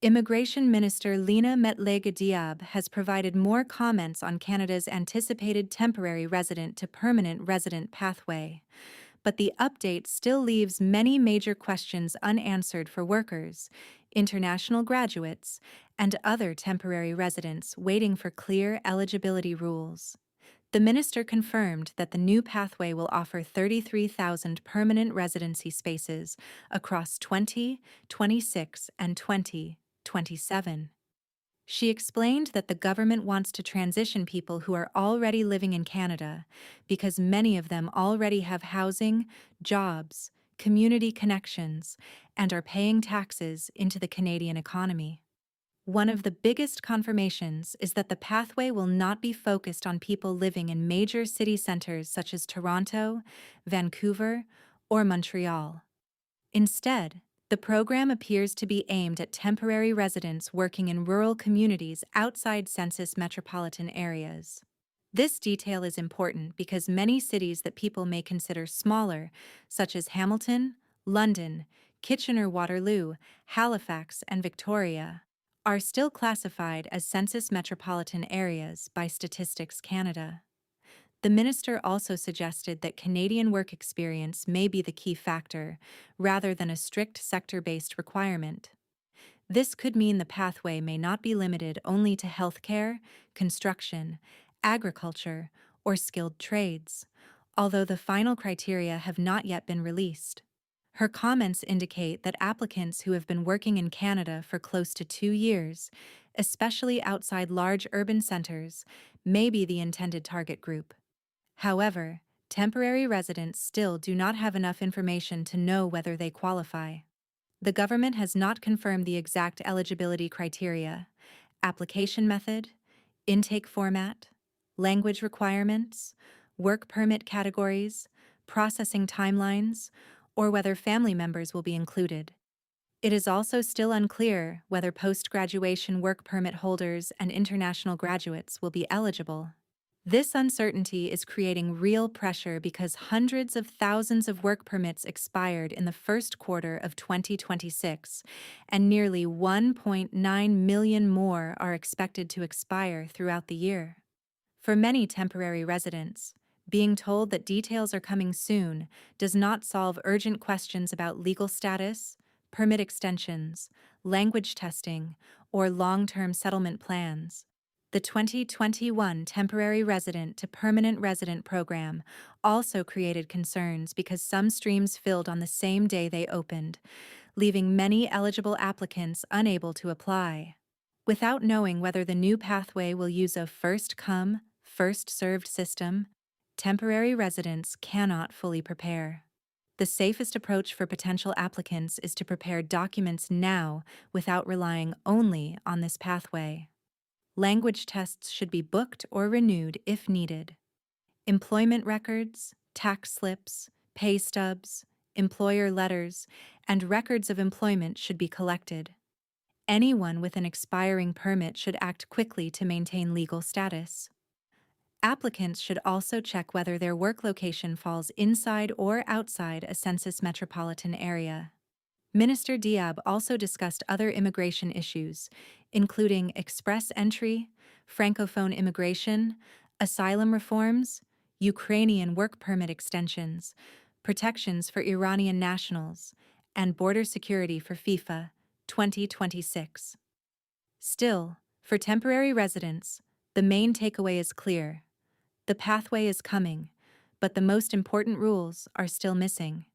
Immigration Minister Lena Metlega-Diab has provided more comments on Canada's anticipated temporary resident to permanent resident pathway. But the update still leaves many major questions unanswered for workers, international graduates, and other temporary residents waiting for clear eligibility rules. The minister confirmed that the new pathway will offer 33,000 permanent residency spaces across 2026 and 2027. She explained that the government wants to transition people who are already living in Canada because many of them already have housing, jobs, community connections, and are paying taxes into the Canadian economy. One of the biggest confirmations is that the pathway will not be focused on people living in major city centers such as Toronto, Vancouver, or Montreal. Instead, the program appears to be aimed at temporary residents working in rural communities outside census metropolitan areas. This detail is important because many cities that people may consider smaller, such as Hamilton, London, Kitchener-Waterloo, Halifax, and Victoria, are still classified as census metropolitan areas by Statistics Canada. The minister also suggested that Canadian work experience may be the key factor, rather than a strict sector-based requirement. This could mean the pathway may not be limited only to healthcare, construction, agriculture, or skilled trades, although the final criteria have not yet been released. Her comments indicate that applicants who have been working in Canada for close to 2 years, especially outside large urban centers, may be the intended target group. However, temporary residents still do not have enough information to know whether they qualify. The government has not confirmed the exact eligibility criteria, application method, intake format, language requirements, work permit categories, processing timelines, or whether family members will be included. It is also still unclear whether post-graduation work permit holders and international graduates will be eligible. This uncertainty is creating real pressure because hundreds of thousands of work permits expired in the first quarter of 2026, and nearly 1.9 million more are expected to expire throughout the year. For many temporary residents, being told that details are coming soon does not solve urgent questions about legal status, permit extensions, language testing, or long-term settlement plans. The 2021 Temporary Resident to Permanent Resident program also created concerns because some streams filled on the same day they opened, leaving many eligible applicants unable to apply. Without knowing whether the new pathway will use a first-come, first-served system, temporary residents cannot fully prepare. The safest approach for potential applicants is to prepare documents now without relying only on this pathway. Language tests should be booked or renewed if needed. Employment records, tax slips, pay stubs, employer letters, and records of employment should be collected. Anyone with an expiring permit should act quickly to maintain legal status. Applicants should also check whether their work location falls inside or outside a census metropolitan area. Minister Diab also discussed other immigration issues, including express entry, francophone immigration, asylum reforms, Ukrainian work permit extensions, protections for Iranian nationals, and border security for FIFA 2026. Still, for temporary residents, the main takeaway is clear. The pathway is coming, but the most important rules are still missing.